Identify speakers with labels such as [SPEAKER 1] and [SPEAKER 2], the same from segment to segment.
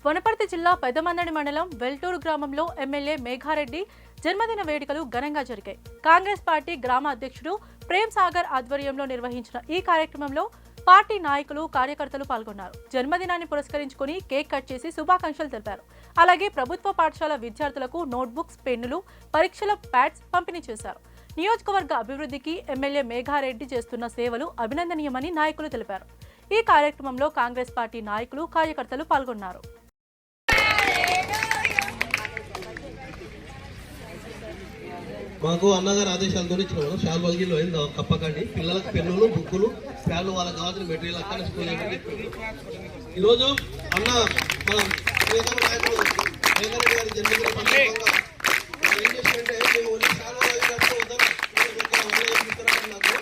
[SPEAKER 1] వనపర్తి జిల్లా పెదమందడి మండలం వెల్టూరు గ్రామంలో ఎమ్మెల్యే మేఘారెడ్డి జన్మదిన వేడుకలు ఘనంగా జరిగాయి. కాంగ్రెస్ పార్టీ గ్రామ అధ్యక్షుడు ప్రేమ్ సాగర్ ఆధ్వర్యంలో నిర్వహించిన ఈ కార్యక్రమంలో పార్టీ నాయకులు, కార్యకర్తలు పాల్గొన్నారు. జన్మదినాన్ని పురస్కరించుకుని కేక్ కట్ చేసి శుభాకాంక్షలు తెలిపారు. అలాగే ప్రభుత్వ పాఠశాల విద్యార్థులకు నోట్బుక్స్, పెన్నులు, పరీక్షల ప్యాడ్స్ పంపిణీ చేశారు. నియోజకవర్గ అభివృద్ధికి ఎమ్మెల్యే మేఘారెడ్డి చేస్తున్న సేవలు అభినందనీయమని నాయకులు తెలిపారు. ఈ కార్యక్రమంలో కాంగ్రెస్ పార్టీ నాయకులు, కార్యకర్తలు పాల్గొన్నారు.
[SPEAKER 2] మాకు అన్నగారు ఆదేశాలతో ఇచ్చిన షాల్ బల్గిలో అయింది కప్పకండి, పిల్లలకు పెన్నులు, బుక్కులు, ప్యాడ్లు, వాళ్ళకి కావాల్సిన మెటీరియల్ అక్కడ స్కూల్. ఈరోజు అన్న మన నాయకుడు మేఘారెడ్డి గారి జన్మదిన సందర్భంగా ఏం చేస్తుంటే మేము ఓన్లీ షాల్ నాకు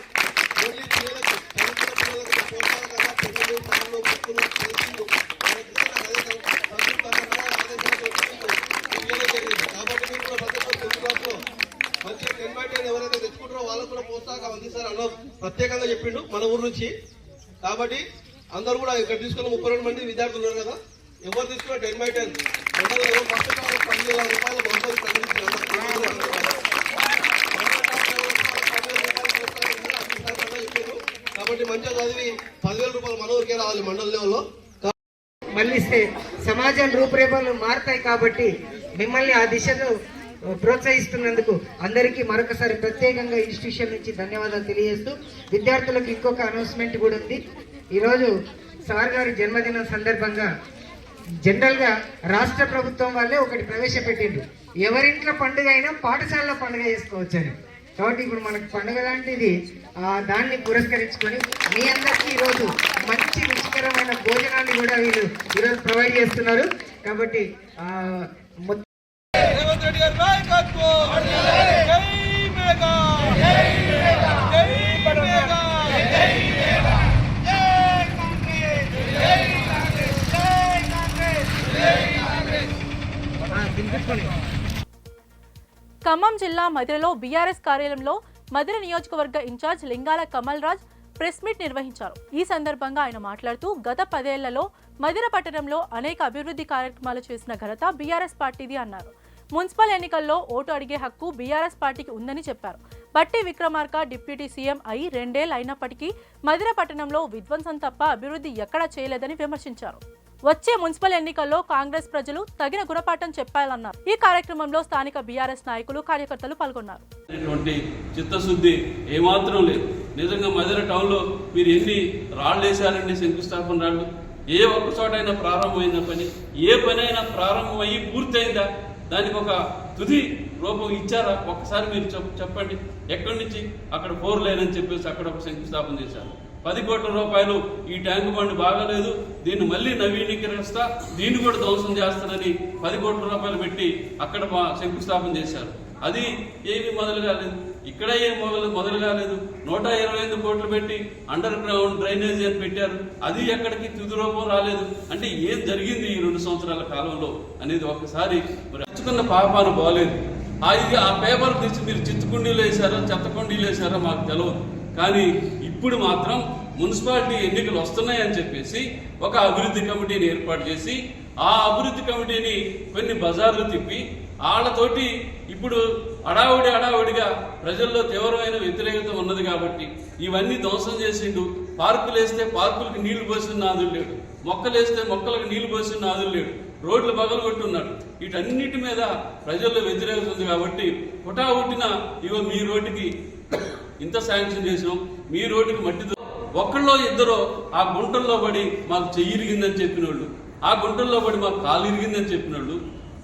[SPEAKER 2] ఓన్లీ పిల్లలకు చదువుకున్న పిల్లలకు ప్రోత్సాహంగా పెన్నులు, ప్యాడ్లు, బుక్కులు, పెన్సిళ్ళు కాబట్టి మీరు కూడా ప్రతి ఒక్క తెలుగులో మంచి 10/10 ఎవరైతే తెచ్చుకుంటారో వాళ్ళకు కూడా ప్రోత్సాహం అందిస్తారు అన్న ప్రత్యేకంగా చెప్పిండు మన ఊరు నుంచి. కాబట్టి అందరూ కూడా ఇక్కడ తీసుకున్న 32 మంది విద్యార్థులు ఉన్నారు కదా, ఎవరు తీసుకున్న 10/10 ఫస్ట్ 10,000 రూపాయలు కాబట్టి మంచిగా చదివి 10,000 రూపాయలు మన ఊరికే రావాలి మండల లెవెల్లో.
[SPEAKER 3] మళ్ళిస్తే సమాజం రూపురేఖలు మారుతాయి. కాబట్టి మిమ్మల్ని ఆ దిశలో ప్రోత్సహిస్తున్నందుకు అందరికీ మరొకసారి ప్రత్యేకంగా ఇన్స్టిట్యూషన్ నుంచి ధన్యవాదాలు తెలియజేస్తూ, విద్యార్థులకు ఇంకొక అనౌన్స్మెంట్ కూడా ఉంది. ఈరోజు సార్ గారి జన్మదినం సందర్భంగా జనరల్గా రాష్ట్ర ప్రభుత్వం వాళ్ళే ఒకటి ప్రవేశపెట్టిండ్రు, ఎవరింట్లో పండుగ అయినా పాఠశాలలో పండుగ చేసుకోవచ్చని. కాబట్టి ఇప్పుడు మనకు పండుగ లాంటిది, దాన్ని పురస్కరించుకొని మీ అందరికీ ఈరోజు మంచి రుచికరమైన భోజనాన్ని కూడా వీళ్ళు ఈరోజు ప్రొవైడ్ చేస్తున్నారు. కాబట్టి
[SPEAKER 4] రేవంత్ రెడ్డి గారి నాయకత్వం, జై మేఘా, జై మేఘా, జై మేఘా, జై మేఘా, జై కాంగ్రెస్, జై కాంగ్రెస్, జై కాంగ్రెస్, జై కాంగ్రెస్.
[SPEAKER 1] ఖమ్మం జిల్లా మధిరలో బీఆర్ఎస్ కార్యాలయంలో మధిర నియోజకవర్గ ఇన్ఛార్జ్ లింగాల కమల్ రాజ్ ప్రెస్ మీట్ నిర్వహించారు. ఈ సందర్భంగా ఆయన మాట్లాడుతూ, గత 10 ఏళ్లలో మధిర పట్టణంలో అనేక అభివృద్ధి కార్యక్రమాలు చేసిన ఘనత బీఆర్ఎస్ పార్టీది అన్నారు. మున్సిపల్ ఎన్నికల్లో ఓటు అడిగే హక్కు బీఆర్ఎస్ పార్టీకి ఉందని చెప్పారు. బట్టి విక్రమార్క డిప్యూటీ సీఎం అయి 2 ఏళ్లు అయినప్పటికీ మధిర పట్టణంలో విధ్వంసం తప్ప అభివృద్ధి ఎక్కడా చేయలేదని విమర్శించారు. వచ్చే మున్సిపల్ ఎన్నికల్లో కాంగ్రెస్ ప్రజలు తగిన గుణపాఠం చెప్పాలన్నారు. ఈ కార్యక్రమంలో స్థానిక బీఆర్ఎస్ నాయకులు, కార్యకర్తలు పాల్గొన్నారు.
[SPEAKER 5] చిత్తశుద్ధి ఏమాత్రం లేదు. నిజంగా మధిర టౌన్ లో మీరు ఎన్ని రాళ్ళు వేసారండి, శంకుస్థాపన రాళ్ళు. ఏ ఒక్క చోటైనా ప్రారంభమైన పని, ఏ పని అయినా ప్రారంభమయ్యి పూర్తయిందా? దానికి ఒక తుది రూపం ఇచ్చారా? ఒక్కసారి మీరు చెప్పండి. ఎక్కడి నుంచి అక్కడ 4 లైన్ అని చెప్పేసి అక్కడ ఒక శంకుస్థాపన చేశారు. 10 కోట్ల రూపాయలు ఈ ట్యాంకు బండ్ బాగాలేదు, దీన్ని మళ్ళీ నవీకరిస్తా, దీన్ని కూడా ధ్వంసం చేస్తానని 10 కోట్ల రూపాయలు పెట్టి అక్కడ శంకుస్థాపన చేశారు. అది ఏమీ మొదలు కాలేదు. ఇక్కడ ఏం మొదలు కాలేదు. 128 కోట్లు పెట్టి అండర్ గ్రౌండ్ డ్రైనేజీ అని పెట్టారు. అది ఎక్కడికి తుది రూపం రాలేదు. అంటే ఏం జరిగింది ఈ 2 సంవత్సరాల కాలంలో అనేది ఒక్కసారి రచుకున్న పాపాను బాగలేదు. ఆ పేపర్ తీసి మీరు చిత్తుకుండీలు వేశారో చెత్తకుండీలు వేశారో మాకు తెలియదు. కానీ ఇప్పుడు మాత్రం మున్సిపాలిటీ ఎన్నికలు వస్తున్నాయని చెప్పేసి ఒక అభివృద్ధి కమిటీని ఏర్పాటు చేసి, ఆ అభివృద్ధి కమిటీని కొన్ని బజార్లు తిప్పి వాళ్ళతోటి ఇప్పుడు అడావుడిగా ప్రజల్లో తీవ్రమైన వ్యతిరేకత ఉన్నది. కాబట్టి ఇవన్నీ ధ్వంసం చేసిండు. పార్కులు వేస్తే పార్కులకు నీళ్లు పోసిన నాదులు లేడు, మొక్కలు వేస్తే మొక్కలకు నీళ్లు పోసిన నాదులు లేడు, రోడ్లు పగలగొట్టున్నాడు. వీటన్నిటి మీద ప్రజల్లో వ్యతిరేకత ఉంది. కాబట్టి హుటాహుటిన ఇగో మీ రోడ్డుకి ఇంత శాంక్షన్ చేసినాం, మీ రోడ్డుకి మట్టితో ఒక్కళ్ళో ఇద్దరో ఆ గుంటల్లో పడి మాకు చెయ్యి ఇరిగిందని చెప్పినోళ్ళు, ఆ గుంటల్లో పడి మాకు కాలు ఇరిగిందని చెప్పినోళ్ళు,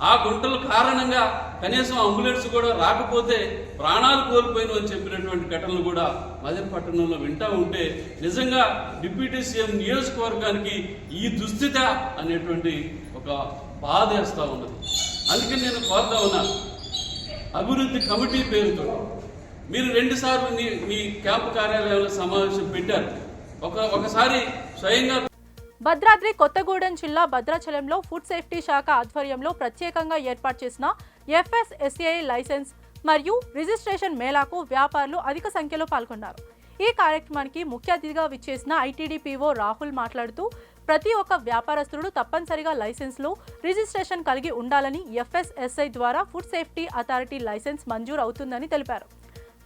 [SPEAKER 5] ఆ గుంటల కారణంగా కనీసం అంబులెన్స్ కూడా రాకపోతే ప్రాణాలు కోల్పోయిన అని చెప్పినటువంటి ఘటనలు కూడా మధిర పట్టణంలో వింటా ఉంటే నిజంగా డిప్యూటీ సీఎం నియోజకవర్గానికి ఈ దుస్థితి అనేటువంటి ఒక బాధ వేస్తూ ఉన్నది. అందుకని నేను కోరుతా ఉన్నాను, అభివృద్ధి కమిటీ పేరుతో మీరు 2 సార్లు మీ క్యాంపు కార్యాలయంలో సమావేశం పెట్టారు. ఒకసారి స్వయంగా
[SPEAKER 1] భద్రాద్రి కొత్తగూడెం జిల్లా భద్రాచలంలో ఫుడ్ సేఫ్టీ శాఖ ఆధ్వర్యంలో ప్రత్యేకంగా ఏర్పాటు చేసిన FSSAI లైసెన్స్ మరియు రిజిస్ట్రేషన్ మేళాకు వ్యాపారులు అధిక సంఖ్యలో పాల్గొన్నారు. ఈ కార్యక్రమానికి ముఖ్య అతిథిగా విచ్చేసిన ITD PO రాహుల్ మాట్లాడుతూ, ప్రతి ఒక్క వ్యాపారస్తుడు తప్పనిసరిగా లైసెన్స్లు రిజిస్ట్రేషన్ కలిగి ఉండాలని FSSAI ద్వారా ఫుడ్ సేఫ్టీ అథారిటీ లైసెన్స్ మంజూరు అవుతుందని తెలిపారు.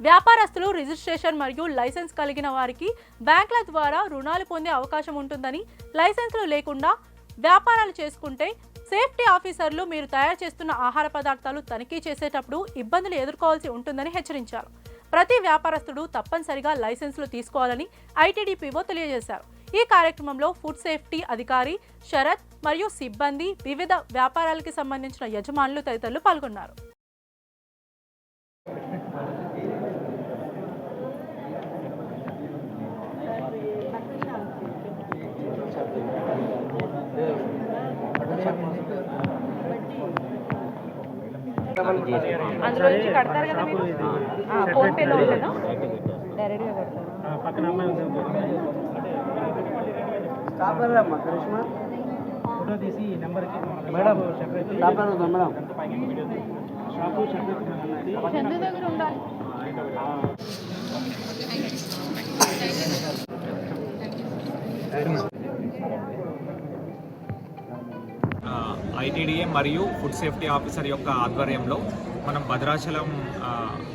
[SPEAKER 1] వ్యాపారస్తులు రిజిస్ట్రేషన్ మరియు లైసెన్స్ కలిగిన వారికి బ్యాంకుల ద్వారా రుణాలు పొందే అవకాశం ఉంటుందని, లైసెన్సులు లేకుండా వ్యాపారాలు చేసుకుంటే సేఫ్టీ ఆఫీసర్లు మీరు తయారు చేస్తున్న ఆహార పదార్థాలు తనిఖీ చేసేటప్పుడు ఇబ్బందులు ఎదుర్కోవాల్సి ఉంటుందని హెచ్చరించారు. ప్రతి వ్యాపారస్తుడు తప్పనిసరిగా లైసెన్సులు తీసుకోవాలని ITDPO తెలియజేశారు. ఈ కార్యక్రమంలో ఫుడ్ సేఫ్టీ అధికారి శరత్ మరియు సిబ్బంది, వివిధ వ్యాపారాలకు సంబంధించిన యజమానులు తదితరులు పాల్గొన్నారు. అందులో నుంచి కడతారు కదా మీరు, ఫోన్ పేలో ఉంటుందా, డైరెక్ట్గా కడతారు.
[SPEAKER 6] పక్కన అమ్మాయి ఫోటో తీసి నెంబర్కి మేడం షాపు
[SPEAKER 1] చందు దగ్గర ఉండాలి.
[SPEAKER 6] ITDA మరియు ఫుడ్ సేఫ్టీ ఆఫీసర్ యొక్క ఆధ్వర్యంలో మనం భద్రాచలం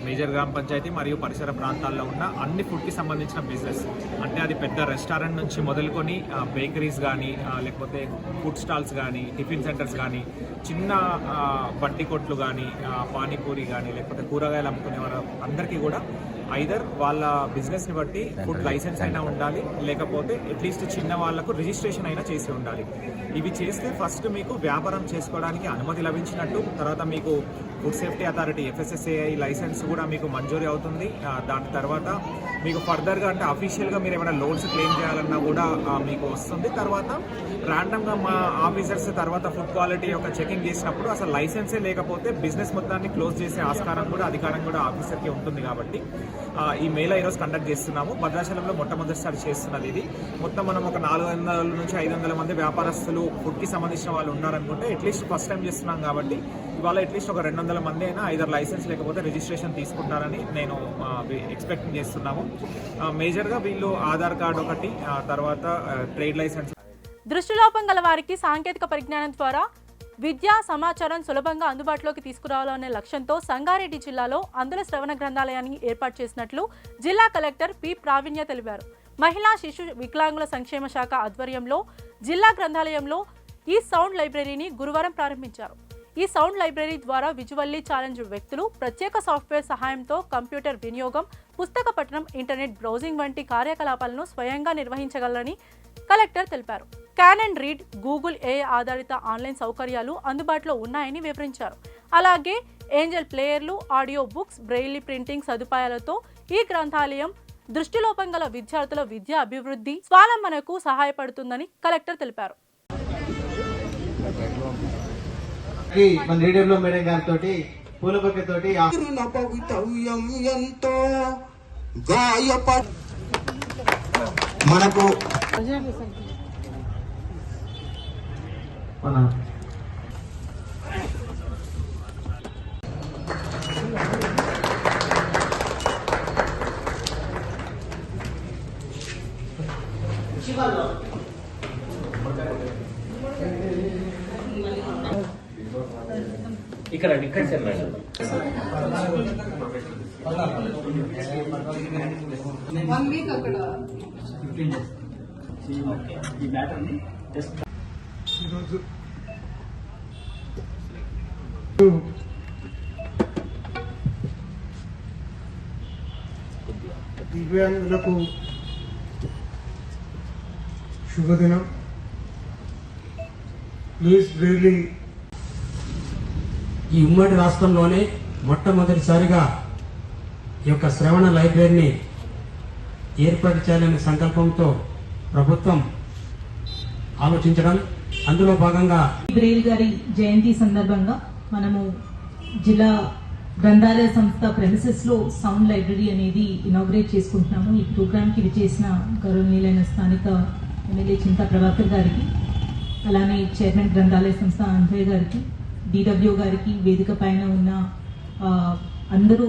[SPEAKER 6] మేజర్ గ్రామ పంచాయతీ మరియు పరిసర ప్రాంతాల్లో ఉన్న అన్ని ఫుడ్కి సంబంధించిన బిజినెస్, అంటే అది పెద్ద రెస్టారెంట్ నుంచి మొదలుకొని బేకరీస్ కానీ, లేకపోతే ఫుడ్ స్టాల్స్ కానీ, టిఫిన్ సెంటర్స్ కానీ, చిన్న బట్టి కొట్లు కానీ, పానీపూరి కానీ, లేకపోతే కూరగాయలు అమ్ముకునే వారు అందరికీ కూడా ఐదర్ వాళ్ళ బిజినెస్ని బట్టి ఫుడ్ లైసెన్స్ అయినా ఉండాలి, లేకపోతే అట్లీస్ట్ చిన్న వాళ్ళకు రిజిస్ట్రేషన్ అయినా చేసి ఉండాలి. ఇవి చేస్తే ఫస్ట్ మీకు వ్యాపారం చేసుకోవడానికి అనుమతి లభించినట్టు, తర్వాత మీకు food safety authority FSSAI licence కూడా మీకు మంజూరీ అవుతుంది. దాని తర్వాత మీకు ఫర్దర్గా అంటే అఫీషియల్గా మీరు ఏమైనా లోన్స్ క్లెయిమ్ చేయాలన్నా కూడా మీకు వస్తుంది. తర్వాత ర్యాండమ్గా మా ఆఫీసర్స్ తర్వాత ఫుడ్ క్వాలిటీ యొక్క చెకింగ్ చేసినప్పుడు అసలు లైసెన్సే లేకపోతే బిజినెస్ మొత్తాన్ని క్లోజ్ చేసే ఆస్కారం కూడా, అధికారం కూడా ఆఫీసర్కి ఉంటుంది. కాబట్టి ఈ మేళా ఈరోజు కండక్ట్ చేస్తున్నాము. భద్రాచలంలో మొట్టమొదటిసారి చేస్తున్నది ఇది. మొత్తం మనం ఒక 400 నుంచి 500 మంది వ్యాపారస్తులు ఫుడ్కి సంబంధించిన వాళ్ళు ఉన్నారనుకుంటే అట్లీస్ట్ ఫస్ట్ టైం చేస్తున్నాం కాబట్టి ఇవాళ అట్లీస్ట్ ఒక 200 మంది అయినా ఐదర్ లైసెన్స్ లేకపోతే రిజిస్ట్రేషన్ తీసుకుంటారని నేను ఎక్స్పెక్ట్ చేస్తున్నాము. మేజర్గా వీళ్ళు ఆధార్ కార్డు ఒకటి, తర్వాత ట్రేడ్ లైసెన్స్.
[SPEAKER 1] దృష్టిలోపం గల వారికి సాంకేతిక పరిజ్ఞానం ద్వారా విద్యా సమాచారం సులభంగా అందుబాటులోకి తీసుకురావాలనే లక్ష్యంతో సంగారెడ్డి జిల్లాలో అందుల శ్రవణ గ్రంథాలయాన్ని ఏర్పాటు చేసినట్లు జిల్లా కలెక్టర్ పి ప్రావీణ్య తెలిపారు. మహిళా శిశు వికలాంగుల సంక్షేమ శాఖ ఆధ్వర్యంలో జిల్లా గ్రంథాలయంలో ఈ సౌండ్ లైబ్రరీని గురువారం ప్రారంభించారు. ఈ సౌండ్ లైబ్రరీ ద్వారా విజువల్లీ ఛాలెంజ్డ్ వ్యక్తులు ప్రత్యేక సాఫ్ట్వేర్ సహాయంతో కంప్యూటర్ వినియోగం, పుస్తక పఠనం, ఇంటర్నెట్ బ్రౌజింగ్ వంటి కార్యకలాపాలను స్వయంగా నిర్వహించగలరని కలెక్టర్ తెలిపారు. Can and read, Google AI ఆధారిత ఆన్లైన్ సౌకర్యాలు అందుబాటులో ఉన్నాయని వివరించారు. అలాగే ఏంజల్ ప్లేయర్లు, ఆడియో బుక్స్, బ్రెయిలీ ప్రింటింగ్ సదుపాయాలతో ఈ గ్రంథాలయం దృష్టిలోపం గల విద్యార్థుల విద్యా అభివృద్ధి, స్వావలంబనకు సహాయపడుతుందని కలెక్టర్ తెలిపారు.
[SPEAKER 7] మన రేడియోలో మేడం గారితో పూల బొకేతోటి మనకు మన
[SPEAKER 8] ఇక్కడ సార్ మేడం
[SPEAKER 7] ఈరోజు దివ్యాంగులకు శుభదినం. లూయిస్ బ్రెయిలీ
[SPEAKER 9] ఈ ఉమ్మడి రాష్ట్రంలోనే మొట్టమొదటిసారిగా ఈ యొక్క శ్రవణ లైబ్రరీని ఏర్పాటు చేయాలనే సంకల్పంతో ప్రభుత్వం ఆలోచించడం, అందులో భాగంగా
[SPEAKER 10] బ్రెయిల్ గారి జయంతి సందర్భంగా మనము జిల్లా గ్రంథాలయ సంస్థ ప్రెమిసెస్ లో సౌండ్ లైబ్రరీ అనేది ఇనాగ్రేట్ చేసుకుంటున్నాము. ఈ ప్రోగ్రామ్ కి విచ్చేసిన గౌరవనీయులైన స్థానిక ఎమ్మెల్యే చింతా ప్రభాకర్ గారికి, అలానే చైర్మన్ గ్రంథాలయ సంస్థ అంజయ్ గారికి, DW గారికి, వేదిక పైన ఉన్న అందరూ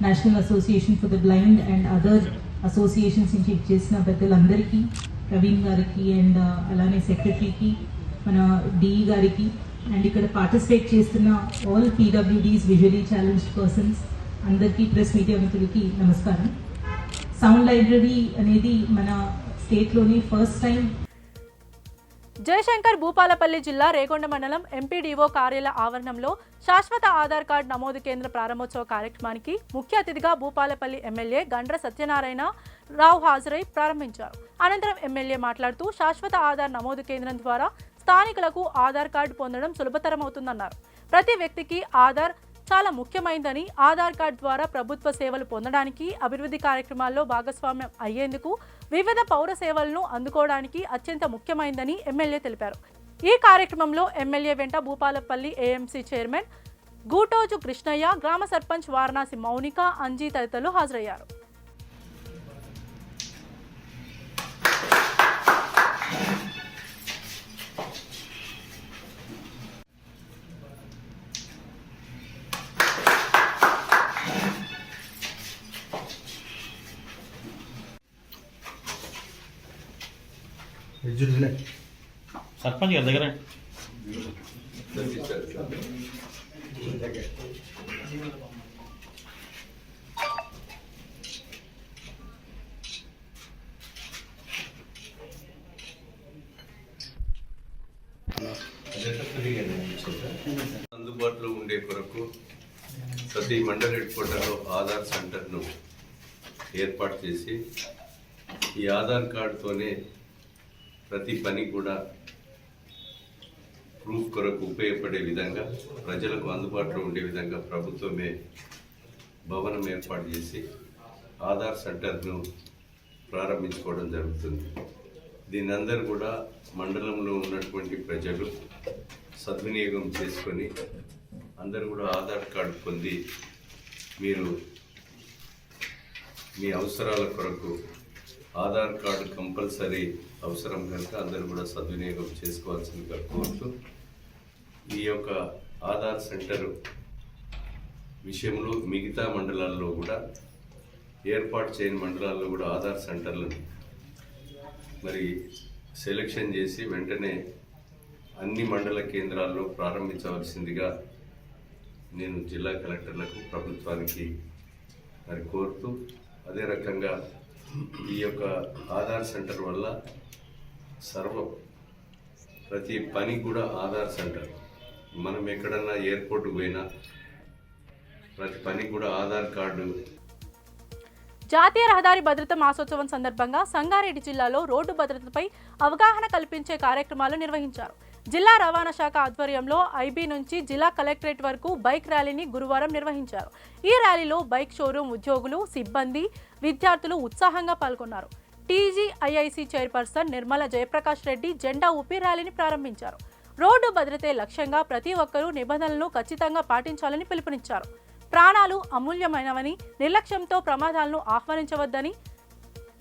[SPEAKER 10] national association for the blind and other associations నుంచి ఇచ్చేసిన పెద్దలందరికీ, ప్రవీణ్ గారికి అండ్ అలానే సెక్రటరీకి, మన డిఈ గారికి అండ్ ఇక్కడ పార్టిసిపేట్ చేస్తున్న all PWDs visually challenged persons అందరికీ, ప్రెస్ మీడియా మిత్రులకి నమస్కారం. సౌండ్ లైబ్రరీ అనేది మన స్టేట్లోని ఫస్ట్ టైం.
[SPEAKER 1] జయశంకర్ భూపాలపల్లి జిల్లా రేగొండ మండలం ఎంపీడీఓ కార్యాలయ ఆవరణంలో శాశ్వత ఆధార్ కార్డు నమోదు కేంద్ర ప్రారంభోత్సవ కార్యక్రమానికి ముఖ్య అతిథిగా భూపాలపల్లి ఎమ్మెల్యే గండ్ర సత్యనారాయణ రావు హాజరై ప్రారంభించారు. అనంతరం ఎమ్మెల్యే మాట్లాడుతూ శాశ్వత ఆధార్ నమోదు కేంద్రం ద్వారా స్థానికులకు ఆధార్ కార్డు పొందడం సులభతరమవుతుందన్నారు. ప్రతి వ్యక్తికి ఆధార్ చాలా ముఖ్యమైందని, ఆధార్ కార్డు ద్వారా ప్రభుత్వ సేవలు పొందడానికి, అభివృద్ధి కార్యక్రమాల్లో భాగస్వామ్యం అయ్యేందుకు, వివిధ పౌర సేవలను అందుకోవడానికి అత్యంత ముఖ్యమైందని ఎమ్మెల్యే తెలిపారు. ఈ కార్యక్రమంలో ఎమ్మెల్యే వెంట భూపాలపల్లి ఏఎంసీ చైర్మన్ గూటోజు కృష్ణయ్య, గ్రామ సర్పంచ్ వారణాసి మౌనిక, అంజీ తదితరులు హాజరయ్యారు.
[SPEAKER 8] సర్పంచ్ గారి దగ్గర
[SPEAKER 2] అందుబాటులో ఉండే కొరకు ప్రతి మండల హెడ్ క్వార్టర్లో ఆధార్ సెంటర్ను ఏర్పాటు చేసి ఈ ఆధార్ కార్డుతోనే ప్రతి పని కూడా ప్రూఫ్ కొరకు ఉపయోగపడే విధంగా, ప్రజలకు అందుబాటులో ఉండే విధంగా ప్రభుత్వమే భవనం ఏర్పాటు చేసి ఆధార్ సెంటర్ను ప్రారంభించుకోవడం జరుగుతుంది. దీని అందరూ కూడా మండలంలో ఉన్నటువంటి ప్రజలు సద్వినియోగం చేసుకొని అందరూ కూడా ఆధార్ కార్డు పొంది మీరు మీ అవసరాల కొరకు ఆధార్ కార్డు కంపల్సరీ అవసరం కనుక అందరూ కూడా సద్వినియోగం చేసుకోవాల్సిందిగా కోరుతూ, ఈ యొక్క ఆధార్ సెంటర్ విషయంలో మిగతా మండలాల్లో కూడా ఏర్పాటు చేయని మండలాల్లో కూడా ఆధార్ సెంటర్లను మరి సెలెక్షన్ చేసి వెంటనే అన్ని మండల కేంద్రాల్లో ప్రారంభించవలసిందిగా నేను జిల్లా కలెక్టర్లకు, ప్రభుత్వానికి మరి కోరుతూ, అదే రకంగా ఈ యొక్క ఆధార్ సెంటర్ వల్ల ప్రతి పని కూడా ఆధార్ సెంటర్, మనం ఎక్కడన్నా ఎయిర్పోర్ట్కి పోయినా ప్రతి పని కూడా ఆధార్ కార్డు.
[SPEAKER 1] జాతీయ రహదారి భద్రత మాసోత్సవం సందర్భంగా సంగారెడ్డి జిల్లాలో రోడ్డు భద్రతపై అవగాహన కల్పించే కార్యక్రమాలు నిర్వహించారు. జిల్లా రవాణా శాఖ ఆధ్వర్యంలో ఐబీ నుంచి జిల్లా కలెక్టరేట్ వరకు బైక్ ర్యాలీని గురువారం నిర్వహించారు. ఈ ర్యాలీలో బైక్ షోరూం ఉద్యోగులు, సిబ్బంది, విద్యార్థులు ఉత్సాహంగా పాల్గొన్నారు. టీజీఐఐసి చైర్పర్సన్ నిర్మల జయప్రకాష్ రెడ్డి జెండా ఊపి ర్యాలీని ప్రారంభించారు. రోడ్డు భద్రతే లక్ష్యంగా ప్రతి ఒక్కరూ నిబంధనలను ఖచ్చితంగా పాటించాలని పిలుపునిచ్చారు. ప్రాణాలు అమూల్యమైనవని, నిర్లక్ష్యంతో ప్రమాదాలను ఆహ్వానించవద్దని,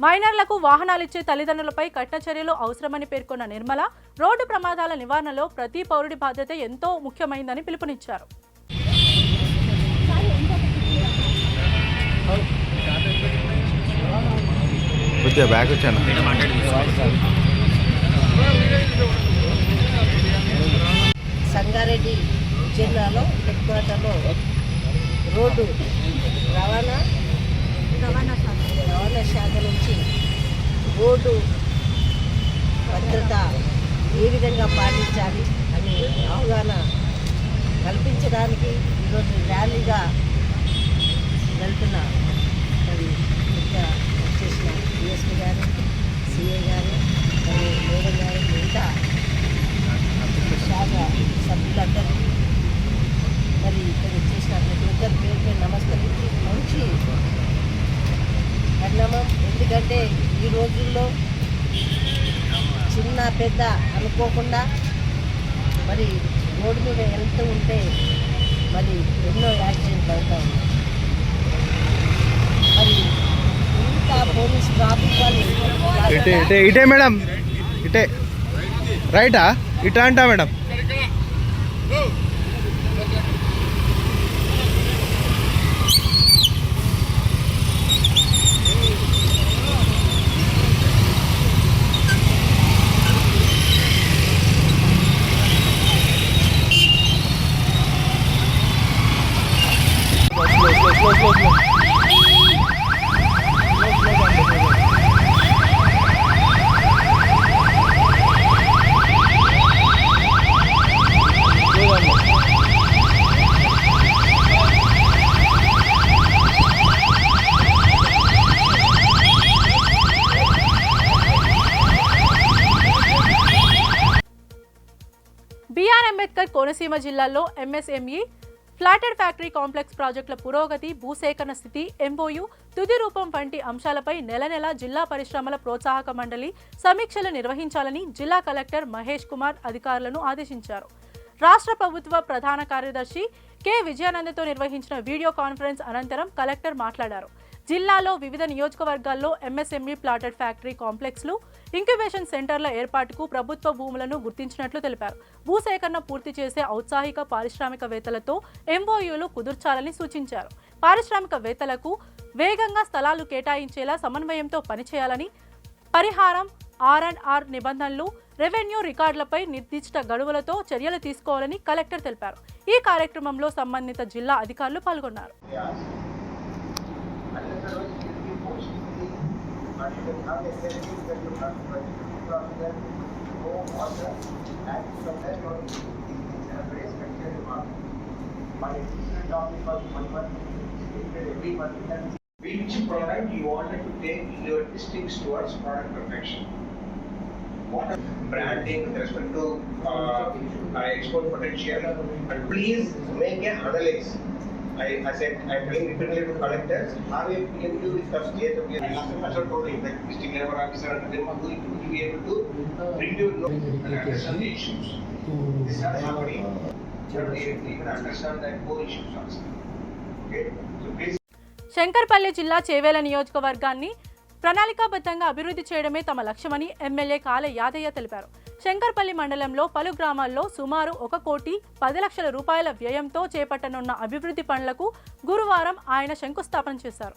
[SPEAKER 1] మైనర్లకు వాహనాలిచ్చే తల్లిదండ్రులపై కఠిన చర్యలు అవసరమని పేర్కొన్న నిర్మల, రోడ్డు ప్రమాదాల నివారణలో ప్రతి పౌరుడి బాధ్యత ఎంతో ముఖ్యమైందని పిలుపునిచ్చారు.
[SPEAKER 11] సంగారెడ్డి జిల్లాలో హెడ్ క్వార్టర్లో రోడ్డు రవాణా శాఖ నుంచి రోడ్డు భద్రత ఏ విధంగా పాటించాలి అని అవగాహన కల్పించడానికి ఈరోజు ర్యాలీగా వెళ్తున్న మరి ఇంకా వచ్చేసిన డిఎస్పీ గారు, సిఐ గారు, మరి మేడం గారు, మిగతా శాఖ సభ్యులందరికీ మరి ఇక్కడ చేసిన ప్రతి ఒక్కరి పేరుపై నమస్కరించి మంచి పరిణామం. ఎందుకంటే ఈ రోజుల్లో చిన్న పెద్ద అనుకోకుండా మరి రోడ్డు మీద వెళ్తూ ఉంటే మరి ఎన్నో యాక్సిడెంట్లు అవుతా ఉన్నాయి. మరి ఇంకా పోలీస్ ట్రాఫిక్ వాళ్ళు
[SPEAKER 4] ఇటే మేడం, ఇటే రైటా, ఇటా అంటా మేడం.
[SPEAKER 1] అంబేద్కర్ కోనసీమ జిల్లాల్లో ఎంఎస్ఎంఈ ఫ్లాటెడ్ ఫ్యాక్టరీ కాంప్లెక్స్ ప్రాజెక్టుల పురోగతి, భూసేకరణ స్థితి, ఎంఓయు తుది రూపం వంటి అంశాలపై నెల జిల్లా పరిశ్రమల ప్రోత్సాహక మండలి సమీక్షలు నిర్వహించాలని జిల్లా కలెక్టర్ మహేష్ కుమార్ అధికారులను ఆదేశించారు. రాష్ట్ర ప్రభుత్వ ప్రధాన కార్యదర్శి కె విజయానందతో నిర్వహించిన వీడియో కాన్ఫరెన్స్ అనంతరం కలెక్టర్ మాట్లాడారు. జిల్లాలో వివిధ నియోజకవర్గాల్లో ఎంఎస్ఎంఈ ప్లాటెడ్ ఫ్యాక్టరీ కాంప్లెక్స్లు, ఇంక్యుబేషన్ సెంటర్ల ఏర్పాటుకు ప్రభుత్వ భూములను గుర్తించినట్లు తెలిపారు. భూసేకరణ పూర్తి చేసే ఔత్సాహిక పారిశ్రామికవేత్తలతో ఎంఓయూలు కుదుర్చాలని సూచించారు. పారిశ్రామికవేత్తలకు వేగంగా స్థలాలు కేటాయించేలా సమన్వయంతో పనిచేయాలని, పరిహారం, R&R నిబంధనలు, రెవెన్యూ రికార్డులపై నిర్దిష్ట గడువులతో చర్యలు తీసుకోవాలని కలెక్టర్ తెలిపారు. ఈ కార్యక్రమంలో సంబంధిత జిల్లా అధికారులు పాల్గొన్నారు.
[SPEAKER 12] Which product you wanted to take your districts towards product perfection? What branding with respect to export potential, and please make an analysis. I said I'm telling repeatedly to collectors, have a PMU with the state of your district level officer, and then who will be able to review and understand the issues. This is not happening. You have to even understand that core issues also. Okay, so please.
[SPEAKER 1] Shankarpally జిల్లా చేవేల నియోజకవర్గాన్ని ప్రణాళికాబద్ధంగా అభివృద్ధి చేయడమే తమ లక్ష్యమని MLA కాలే యాదయ్య తెలిపారు. శంకర్పల్లి మండలంలో పలు గ్రామాల్లో సుమారు 1,10,00,000 రూపాయల వ్యయంతో చేపట్టనున్న అభివృద్ధి పనులకు గురువారం ఆయన శంకుస్థాపన చేశారు.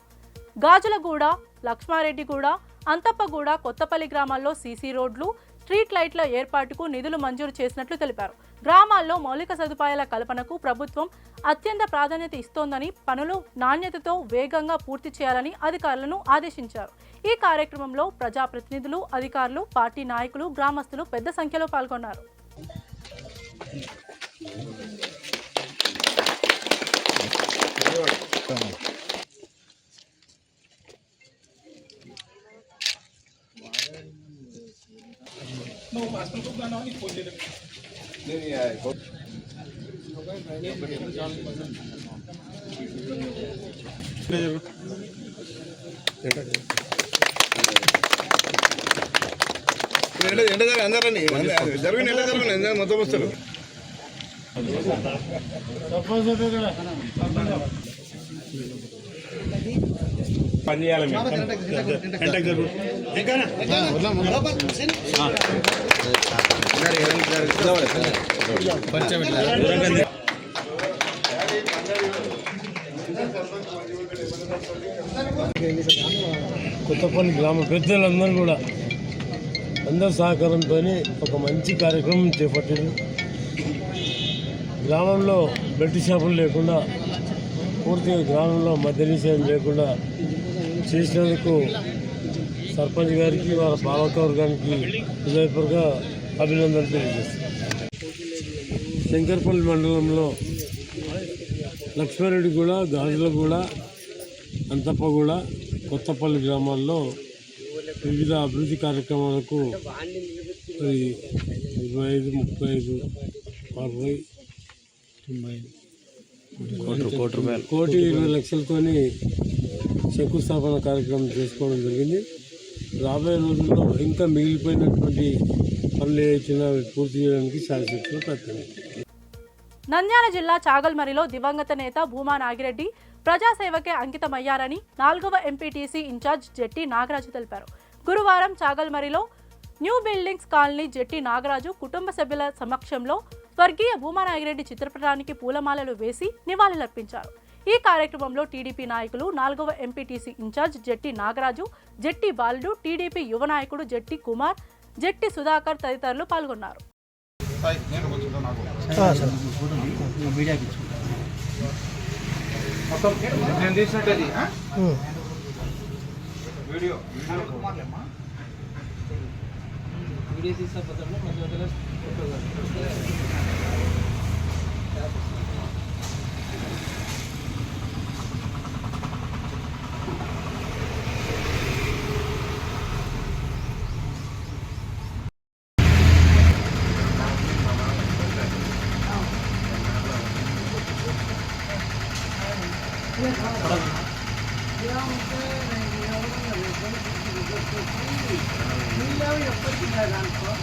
[SPEAKER 1] గాజులగూడ, లక్ష్మారెడ్డిగూడ, అంతప్పగూడ, కొత్తపల్లి గ్రామాల్లో సీసీ రోడ్లు, స్ట్రీట్ లైట్ల ఏర్పాటుకు నిధులు మంజూరు చేసినట్లు తెలిపారు. గ్రామాల్లో మౌలిక సదుపాయాల కల్పనకు ప్రభుత్వం అత్యంత ప్రాధాన్యత ఇస్తోందని, పనులు నాణ్యతతో వేగంగా పూర్తి చేయాలని అధికారులను ఆదేశించారు. ఈ కార్యక్రమంలో ప్రజాప్రతినిధులు, అధికారులు, పార్టీ నాయకులు, గ్రామస్తులు పెద్ద సంఖ్యలో పాల్గొన్నారు.
[SPEAKER 2] మొత్తం వస్తారు.
[SPEAKER 8] పని చేయాలి
[SPEAKER 7] కొత్తపల్లి గ్రామ పెద్దలందరూ కూడా అందరి సహకారంతో ఒక మంచి కార్యక్రమం చేపట్టింది. గ్రామంలో బెల్ట్ షాపులు లేకుండా, పూర్తిగా గ్రామంలో మద్య నిషేధం లేకుండా చేసినందుకు సర్పంచ్ గారికి, వాళ్ళ పాలకవర్గానికి హృదయపూర్వక అభినందనలు తెలియజేస్తారు. శంకర్పల్లి మండలంలో లక్ష్మారెడ్డిగూడ, గాజులగూడ, అంతప్పగూడ, కొత్తపల్లి గ్రామాల్లో వివిధ అభివృద్ధి కార్యక్రమాలకు 25, 35, 40, 90 కోటి 20 లక్షలతోని శంకుస్థాపన కార్యక్రమం చేసుకోవడం జరిగింది. రాబోయే రోజుల్లో ఇంకా మిగిలిపోయినటువంటి పనులు ఏవైనా పూర్తి చేయడానికి శాసనసభ్యులు ప్రయత్నం.
[SPEAKER 1] నంద్యాల జిల్లా చాగల్మరిలో దివంగత నేత భూమా నాగిరెడ్డి ప్రజాసేవకే అంకితమయ్యారని 4వ ఎంపీటీసీ ఇన్ఛార్జ్ జెట్టి నాగరాజు తెలిపారు. గురువారం చాగల్మరిలో న్యూ బిల్డింగ్స్ కాలనీ జెట్టి నాగరాజు కుటుంబ సభ్యుల సమక్షంలో స్వర్గీయ భూమా నాగిరెడ్డి చిత్రపటానికి పూలమాలలు వేసి నివాళులర్పించారు. ఈ కార్యక్రమంలో టీడీపీ నాయకులు, 4వ ఎంపీటీసీ ఇన్ఛార్జ్ జెట్టి నాగరాజు, జెట్టి బాలుడు, టీడీపీ యువ నాయకుడు జెట్టి కుమార్, జెట్టి సుధాకర్ తదితరులు పాల్గొన్నారు.
[SPEAKER 11] నీళ్ళు ఎప్పటికీ దాంట్లో